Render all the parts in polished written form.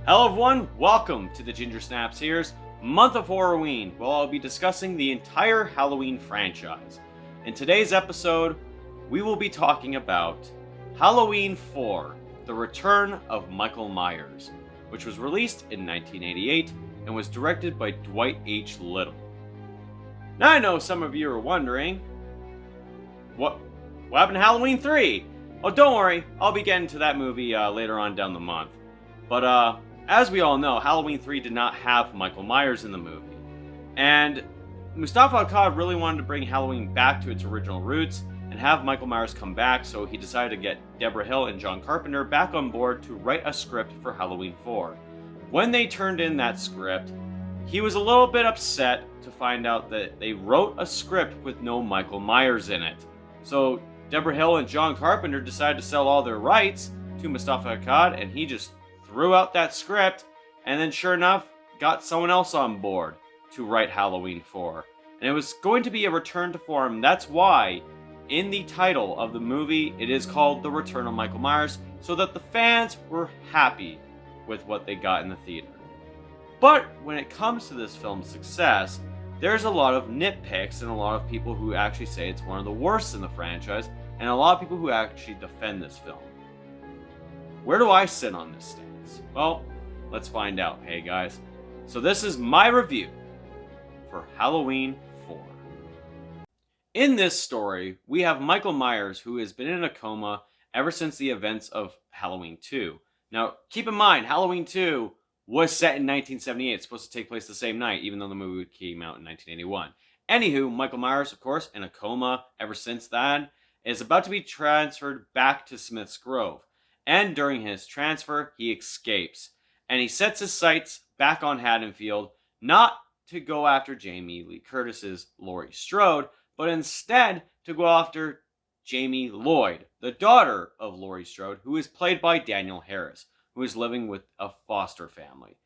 Hello everyone, welcome to the Ginger Snaps here's month of Horror-WEEN, where I'll be discussing the entire Halloween franchise. In today's episode, we will be talking about Halloween 4, The Return of Michael Myers, which was released in 1988 and was directed by Dwight H Little. Now I know some of you are wondering, what happened to Halloween 3? Oh, don't worry, I'll be getting to that movie later on down the month. But as we all know, Halloween 3 did not have Michael Myers in the movie. And Moustapha Akkad really wanted to bring Halloween back to its original roots and have Michael Myers come back, so he decided to get Deborah Hill and John Carpenter back on board to write a script for Halloween 4. When they turned in that script, he was a little bit upset to find out that they wrote a script with no Michael Myers in it. So Deborah Hill and John Carpenter decided to sell all their rights to Moustapha Akkad, and he just threw out that script, and then sure enough, got someone else on board to write Halloween 4. And it was going to be a return to form. That's why, in the title of the movie, it is called The Return of Michael Myers, so that the fans were happy with what they got in the theater. But when it comes to this film's success, there's a lot of nitpicks and a lot of people who actually say it's one of the worst in the franchise, and a lot of people who actually defend this film. Where do I sit on this stance? Well, let's find out, hey guys. So this is my review for Halloween 4. In this story, we have Michael Myers, who has been in a coma ever since the events of Halloween 2. Now, keep in mind, Halloween 2 was set in 1978. It's supposed to take place the same night, even though the movie came out in 1981. Anywho, Michael Myers, of course, in a coma ever since then, is about to be transferred back to Smith's Grove. And during his transfer, he escapes. And he sets his sights back on Haddonfield, not to go after Jamie Lee Curtis's Laurie Strode, but instead to go after Jamie Lloyd, the daughter of Laurie Strode, who is played by Daniel Harris, who is living with a foster family.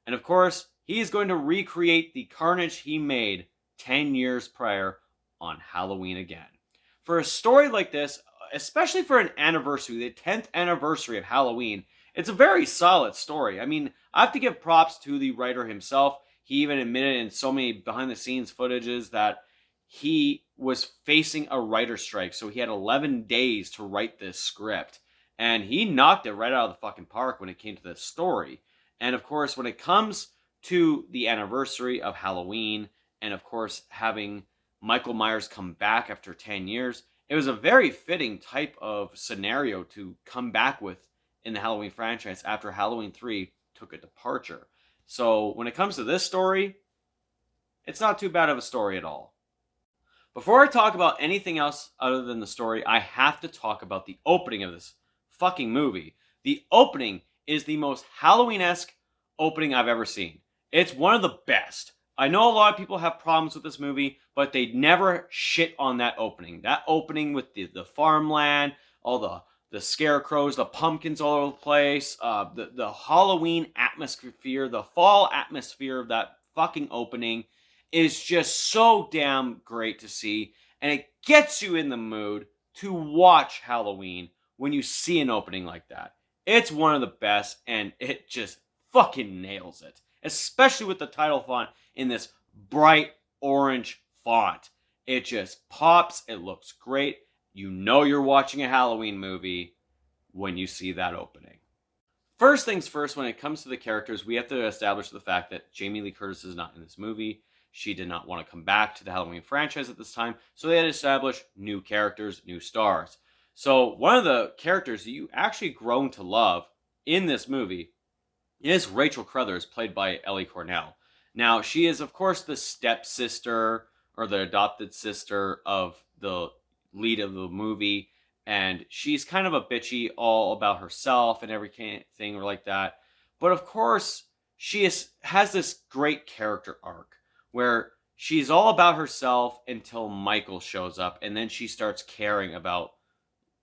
And of course, he is going to recreate the carnage he made 10 years prior on Halloween again. For a story like this, especially for an anniversary, the 10th anniversary of Halloween, it's a very solid story. I mean, I have to give props to the writer himself. He even admitted in so many behind-the-scenes footages that he was facing a writer's strike, so he had 11 days to write this script. And he knocked it right out of the fucking park when it came to this story. And of course, when it comes to the anniversary of Halloween, and of course, having Michael Myers come back after 10 years, it was a very fitting type of scenario to come back with in the Halloween franchise after Halloween 3 took a departure. So when it comes to this story, it's not too bad of a story at all. Before I talk about anything else other than the story, I have to talk about the opening of this fucking movie. The opening is the most Halloween-esque opening I've ever seen. It's one of the best. I know a lot of people have problems with this movie, but they never shit on that opening. That opening with the farmland, all the scarecrows, the pumpkins all over the place, the Halloween atmosphere, the fall atmosphere of that fucking opening is just so damn great to see. And it gets you in the mood to watch Halloween when you see an opening like that. It's one of the best, and it just fucking nails it. Especially with the title font in this bright orange font. It just pops. It looks great. You know you're watching a Halloween movie when you see that opening. First things first, when it comes to the characters, we have to establish the fact that Jamie Lee Curtis is not in this movie. She did not want to come back to the Halloween franchise at this time, so they had to establish new characters, new stars. So one of the characters that you actually grown to love in this movie is Rachel Crothers, played by Ellie Cornell. Now, she is, of course, the stepsister or the adopted sister of the lead of the movie, and she's kind of a bitchy all about herself and everything like that. But of course, she has this great character arc where she's all about herself until Michael shows up, and then she starts caring about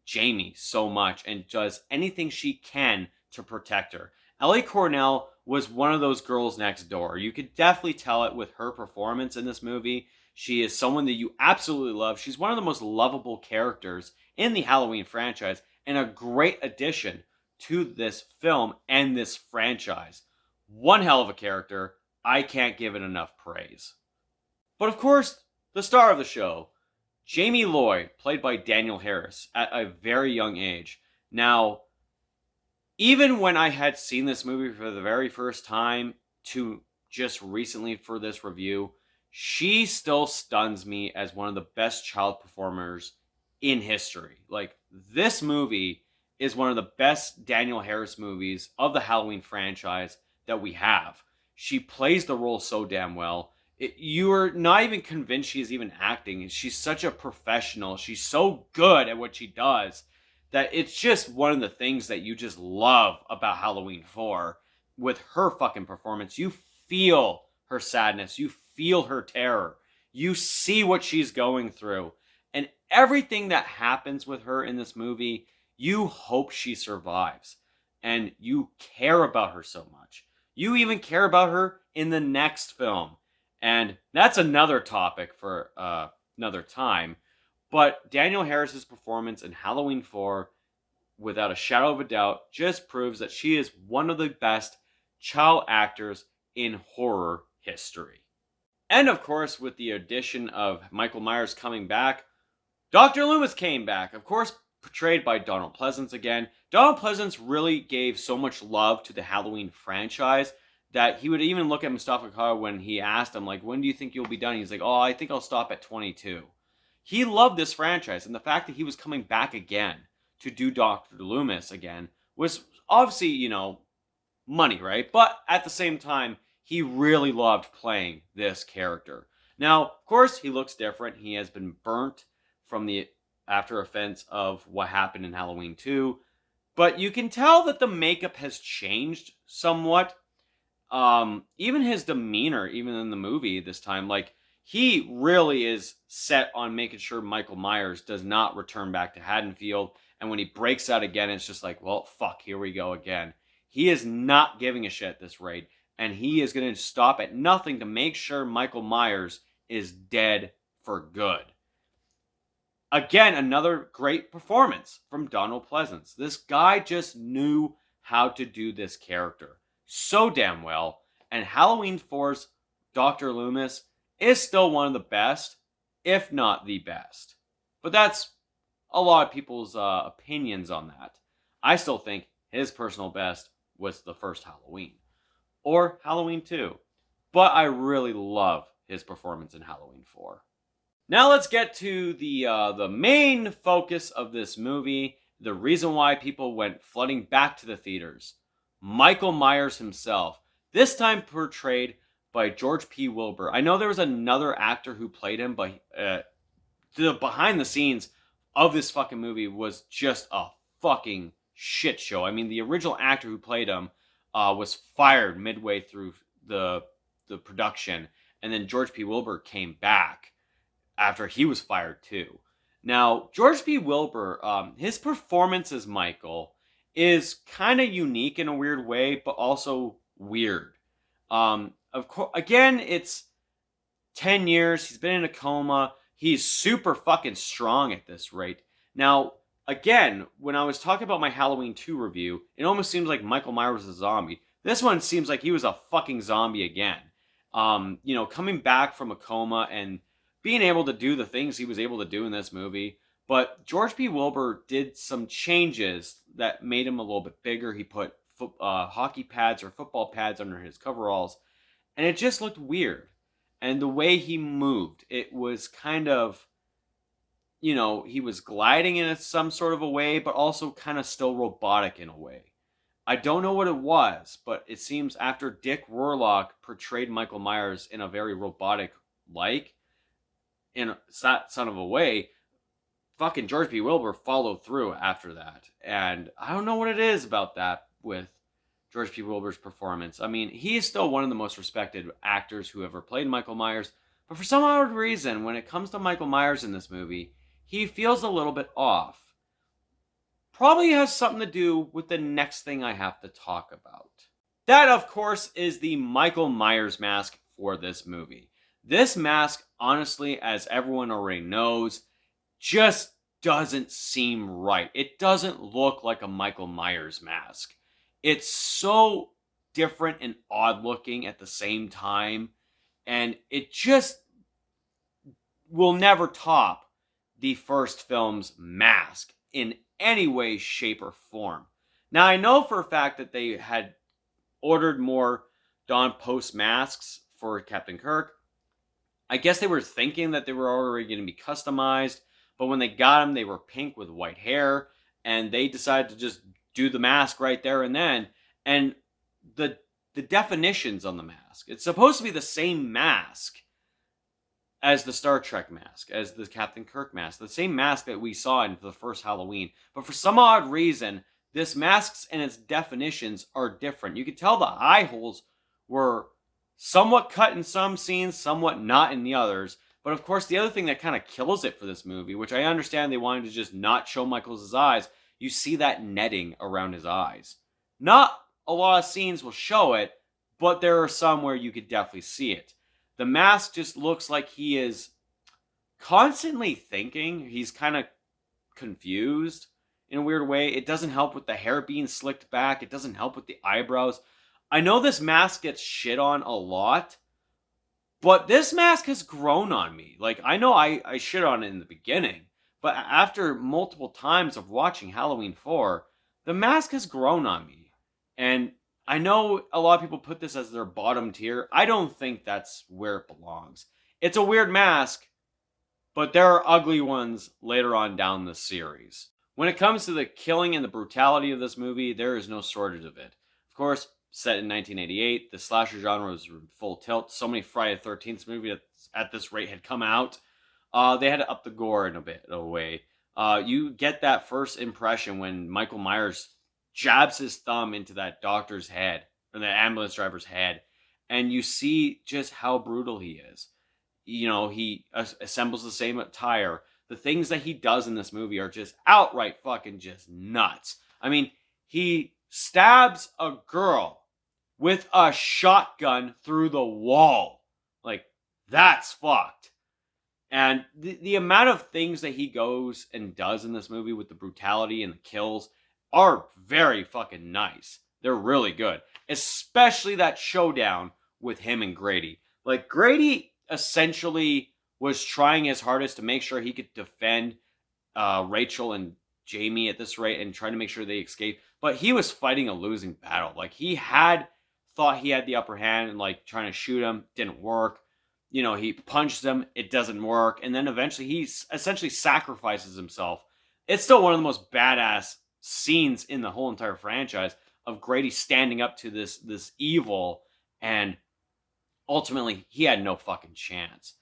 Jamie so much and does anything she can to protect her. Ellie Cornell was one of those girls next door. You could definitely tell it with her performance in this movie. She is someone that you absolutely love. She's one of the most lovable characters in the Halloween franchise and a great addition to this film and this franchise. One hell of a character. I can't give it enough praise. But of course, the star of the show, Jamie Lloyd, played by Daniel Harris at a very young age. Now, even when I had seen this movie for the very first time to just recently for this review, she still stuns me as one of the best child performers in history. Like, this movie is one of the best Daniel Harris movies of the Halloween franchise that we have. She plays the role so damn well. You're not even convinced she's even acting. She's such a professional. She's so good at what she does that it's just one of the things that you just love about Halloween 4. With her fucking performance, you feel her sadness, you feel her terror, you see what she's going through, and everything that happens with her in this movie, you hope she survives, and you care about her so much. You even care about her in the next film, and that's another topic for another time. But Daniel Harris's performance in Halloween 4, without a shadow of a doubt, just proves that she is one of the best child actors in horror history. And of course, with the addition of Michael Myers coming back, Dr. Loomis came back, of course, portrayed by Donald Pleasence again. Donald Pleasence really gave so much love to the Halloween franchise that he would even look at Mustafa Kar when he asked him, like, when do you think you'll be done? He's like, oh, I think I'll stop at 22. He loved this franchise, and the fact that he was coming back again to do Dr. Loomis again was obviously, money, right? But at the same time, he really loved playing this character. Now, of course, he looks different. He has been burnt from the after effects of what happened in Halloween 2. But you can tell that the makeup has changed somewhat. Even his demeanor, even in the movie this time, like, he really is set on making sure Michael Myers does not return back to Haddonfield. And when he breaks out again, it's just like, well, fuck, here we go again. He is not giving a shit at this rate. And he is going to stop at nothing to make sure Michael Myers is dead for good. Again, another great performance from Donald Pleasence. This guy just knew how to do this character so damn well. And Halloween 4's Dr. Loomis is still one of the best, if not the best. But that's a lot of people's opinions on that. I still think his personal best was the first Halloween. Or Halloween 2. But I really love his performance in Halloween 4. Now let's get to the main focus of this movie. The reason why people went flooding back to the theaters. Michael Myers himself. This time portrayed by George P. Wilbur. I know there was another actor who played him, but the behind the scenes of this fucking movie was just a fucking shit show. I mean, the original actor who played him was fired midway through the production, and then George P. Wilbur came back after he was fired too. Now, George P. Wilbur, his performance as Michael is kind of unique in a weird way, but also weird. Of course, again, it's 10 years. He's been in a coma. He's super fucking strong at this rate. Now, again, when I was talking about my Halloween 2 review, it almost seems like Michael Myers was a zombie. This one seems like he was a fucking zombie again. Coming back from a coma and being able to do the things he was able to do in this movie. But George P. Wilbur did some changes that made him a little bit bigger. He put hockey pads or football pads under his coveralls, and it just looked weird. And the way he moved, it was kind of, he was gliding in some sort of a way, but also kind of still robotic in a way. I don't know what it was, but it seems after Dick Rohrloch portrayed Michael Myers in a very robotic-like, in that son of a way, fucking George P. Wilbur followed through after that. And I don't know what it is about that with George P. Wilbur's performance. I mean, he is still one of the most respected actors who ever played Michael Myers, but for some odd reason, when it comes to Michael Myers in this movie, he feels a little bit off. Probably has something to do with the next thing I have to talk about. That, of course, is the Michael Myers mask for this movie. This mask, honestly, as everyone already knows, just doesn't seem right. It doesn't look like a Michael Myers mask. It's so different and odd looking at the same time. And it just will never top the first film's mask in any way, shape, or form. Now, I know for a fact that they had ordered more Don Post masks for Captain Kirk. I guess they were thinking that they were already going to be customized, but when they got them, they were pink with white hair, and they decided to just do the mask right there and then. And the definitions on the mask, it's supposed to be the same mask as the Star Trek mask, as the Captain Kirk mask, the same mask that we saw in the first Halloween. But for some odd reason, this mask and its definitions are different. You could tell the eye holes were somewhat cut in some scenes, somewhat not in the others. But of course, the other thing that kind of kills it for this movie, which I understand they wanted to just not show Michael's eyes, you see that netting around his eyes. Not a lot of scenes will show it, but there are some where you could definitely see it. The mask just looks like he is constantly thinking. He's kind of confused in a weird way. It doesn't help with the hair being slicked back. It doesn't help with the eyebrows. I know this mask gets shit on a lot, but this mask has grown on me. Like, I know I shit on it in the beginning, but after multiple times of watching Halloween 4, the mask has grown on me. And I know a lot of people put this as their bottom tier. I don't think that's where it belongs. It's a weird mask, but there are ugly ones later on down the series. When it comes to the killing and the brutality of this movie, there is no shortage of it. Of course, set in 1988, the slasher genre was in full tilt. So many Friday the 13th movies at this rate had come out. They had to up the gore in a bit of a way. You get that first impression when Michael Myers jabs his thumb into that doctor's head, or the ambulance driver's head, and you see just how brutal he is. You know, he assembles the same attire. The things that he does in this movie are just outright fucking just nuts. I mean, he stabs a girl with a shotgun through the wall. Like, that's fucked. And the amount of things that he goes and does in this movie with the brutality and the kills are very fucking nice. They're really good. Especially that showdown with him and Grady. Like, Grady essentially was trying his hardest to make sure he could defend Rachel and Jamie at this rate and trying to make sure they escaped. But he was fighting a losing battle. Like, he had thought he had the upper hand and, like, trying to shoot him. Didn't work. You know, he punched him. It doesn't work. And then eventually he essentially sacrifices himself. It's still one of the most badass scenes in the whole entire franchise of Grady standing up to this evil, and ultimately he had no fucking chance.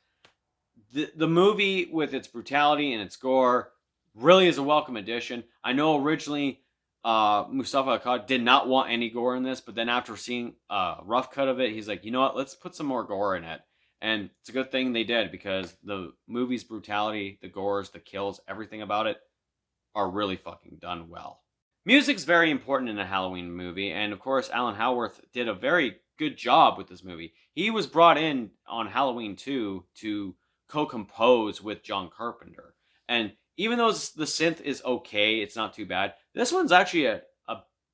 The movie, with its brutality and its gore, really is a welcome addition. I know originally Mustafa Akkad did not want any gore in this, but then after seeing a rough cut of it, he's like, you know what, let's put some more gore in it. And it's a good thing they did, because the movie's brutality, the gores, the kills, everything about it are really fucking done well. Music's very important in a Halloween movie, and of course Alan Howarth did a very good job with this movie. He was brought in on Halloween 2 to co-compose with John Carpenter. And even though the synth is okay, it's not too bad, this one's actually a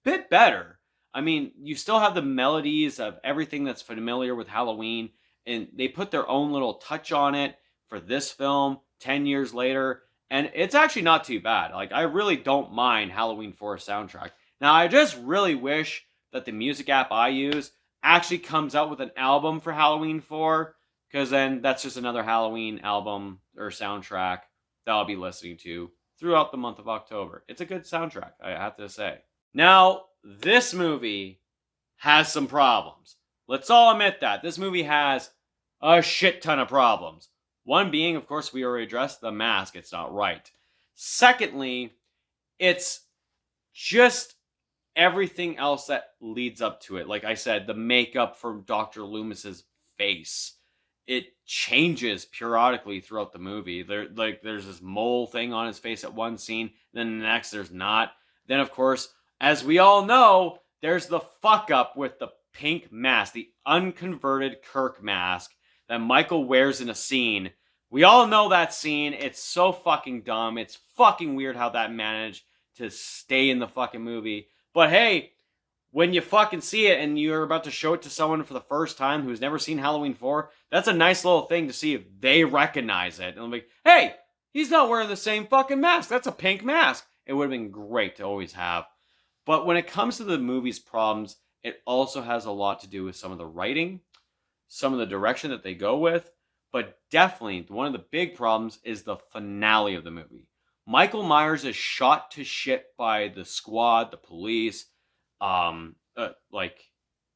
bit better. I mean, you still have the melodies of everything that's familiar with Halloween, and they put their own little touch on it for this film 10 years later. And it's actually not too bad. Like, I really don't mind Halloween 4 soundtrack. Now, I just really wish that the music app I use actually comes out with an album for Halloween 4, because then that's just another Halloween album or soundtrack that I'll be listening to throughout the month of October. It's a good soundtrack, I have to say. Now, this movie has some problems. Let's all admit that. This movie has a shit ton of problems. One being, of course, we already addressed the mask. It's not right. Secondly, it's just everything else that leads up to it. Like I said, the makeup for Dr. Loomis's face. It changes periodically throughout the movie. There's this mole thing on his face at one scene, then the next there's not. Then, of course, as we all know, there's the fuck up with the pink mask, the unconverted Kirk mask that Michael wears in a scene. We all know that scene. It's so fucking dumb. It's fucking weird how that managed to stay in the fucking movie. But hey, when you fucking see it and you're about to show it to someone for the first time who's never seen Halloween 4, that's a nice little thing to see if they recognize it. And I'm like, hey, he's not wearing the same fucking mask. That's a pink mask. It would have been great to always have. But when it comes to the movie's problems, it also has a lot to do with some of the writing, some of the direction that they go with. But definitely, one of the big problems is the finale of the movie. Michael Myers is shot to shit by the squad, the police.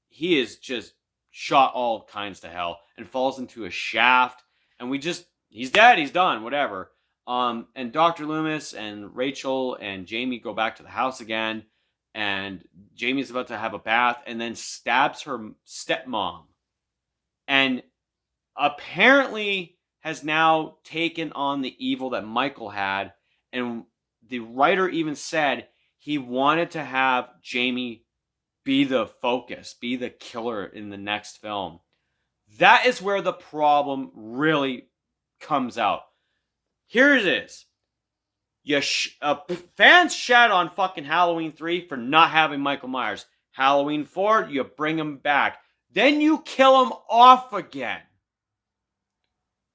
He is just shot all kinds to hell and falls into a shaft. And he's dead, he's done, whatever. And Dr. Loomis and Rachel and Jamie go back to the house again. And Jamie's about to have a bath and then stabs her stepmom. And apparently has now taken on the evil that Michael had. And the writer even said he wanted to have Jamie be the focus, be the killer in the next film. That is where the problem really comes out. Here it is. Fans shat on fucking Halloween 3 for not having Michael Myers. Halloween 4, you bring him back. Then you kill him off again.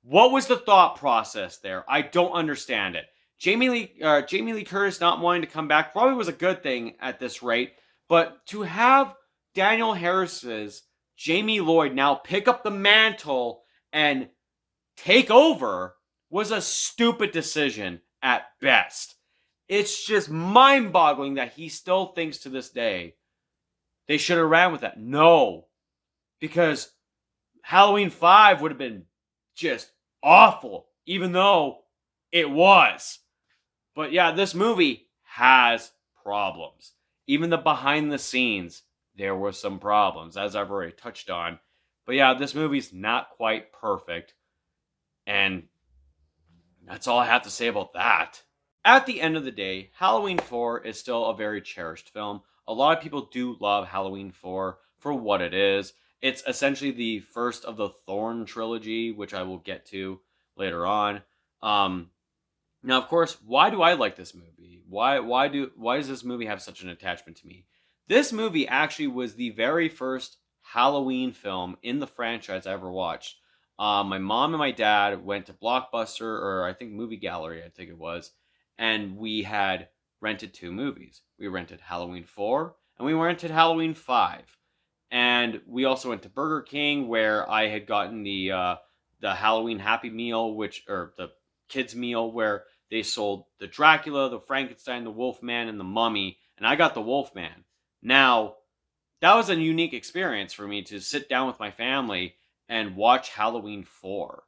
What was the thought process there? I don't understand it. Jamie Lee Curtis not wanting to come back probably was a good thing at this rate. But to have Daniel Harris's Jamie Lloyd now pick up the mantle and take over was a stupid decision at best. It's just mind-boggling that he still thinks to this day they should have ran with that. No. Because Halloween 5 would have been just awful, even though it was. But yeah, this movie has problems. Even the behind the scenes, there were some problems, as I've already touched on. But yeah, this movie's not quite perfect. And that's all I have to say about that. At the end of the day, Halloween 4 is still a very cherished film. A lot of people do love Halloween 4 for what it is. It's essentially the first of the Thorn trilogy, which I will get to later on. Now, of course, why do I like this movie? Why does this movie have such an attachment to me? This movie actually was the very first Halloween film in the franchise I ever watched. My mom and my dad went to Blockbuster, or I think Movie Gallery, I think it was, and we had rented 2 movies. We rented Halloween 4, and we rented Halloween 5. And we also went to Burger King, where I had gotten the Halloween Happy Meal, or the kids meal, where they sold the Dracula, the Frankenstein, the Wolfman, and the Mummy, and I got the Wolfman. Now, that was a unique experience for me to sit down with my family and watch Halloween 4.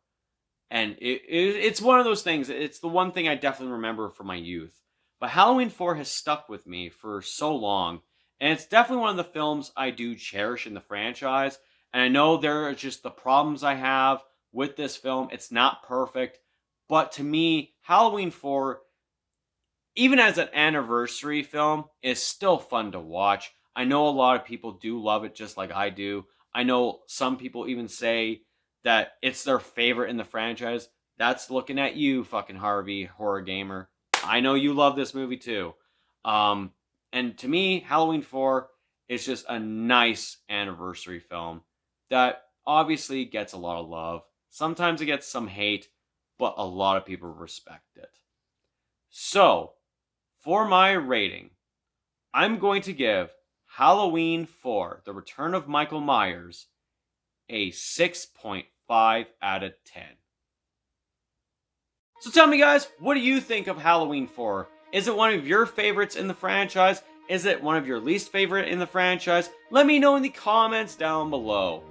And it's one of those things, it's the one thing I definitely remember from my youth. But Halloween 4 has stuck with me for so long, and it's definitely one of the films I do cherish in the franchise. And I know there are just the problems I have with this film. It's not perfect. But to me, Halloween 4, even as an anniversary film, is still fun to watch. I know a lot of people do love it just like I do. I know some people even say that it's their favorite in the franchise. That's looking at you, fucking Harvey, horror gamer. I know you love this movie too. And to me, Halloween 4 is just a nice anniversary film that obviously gets a lot of love. Sometimes it gets some hate, but a lot of people respect it. So, for my rating, I'm going to give Halloween 4, The Return of Michael Myers, a 6.5 out of 10. So tell me guys, what do you think of Halloween 4? Is it one of your favorites in the franchise? Is it one of your least favorite in the franchise? Let me know in the comments down below.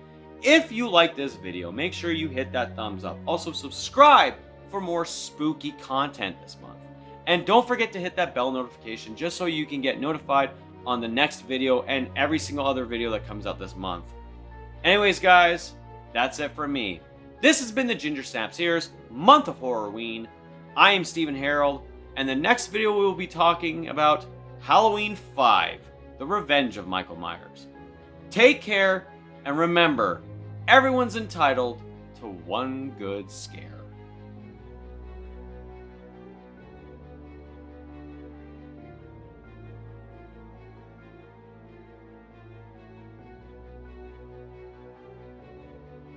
If you like this video, make sure you hit that thumbs up. Also subscribe for more spooky content this month. And don't forget to hit that bell notification just so you can get notified on the next video and every single other video that comes out this month. Anyways guys, that's it from me. This has been the Ginger Snaps Here's Month of Horror-WEEN. I am Stephen Harold, and the next video we will be talking about Halloween 5, The Revenge of Michael Myers. Take care, and remember, everyone's entitled to one good scare.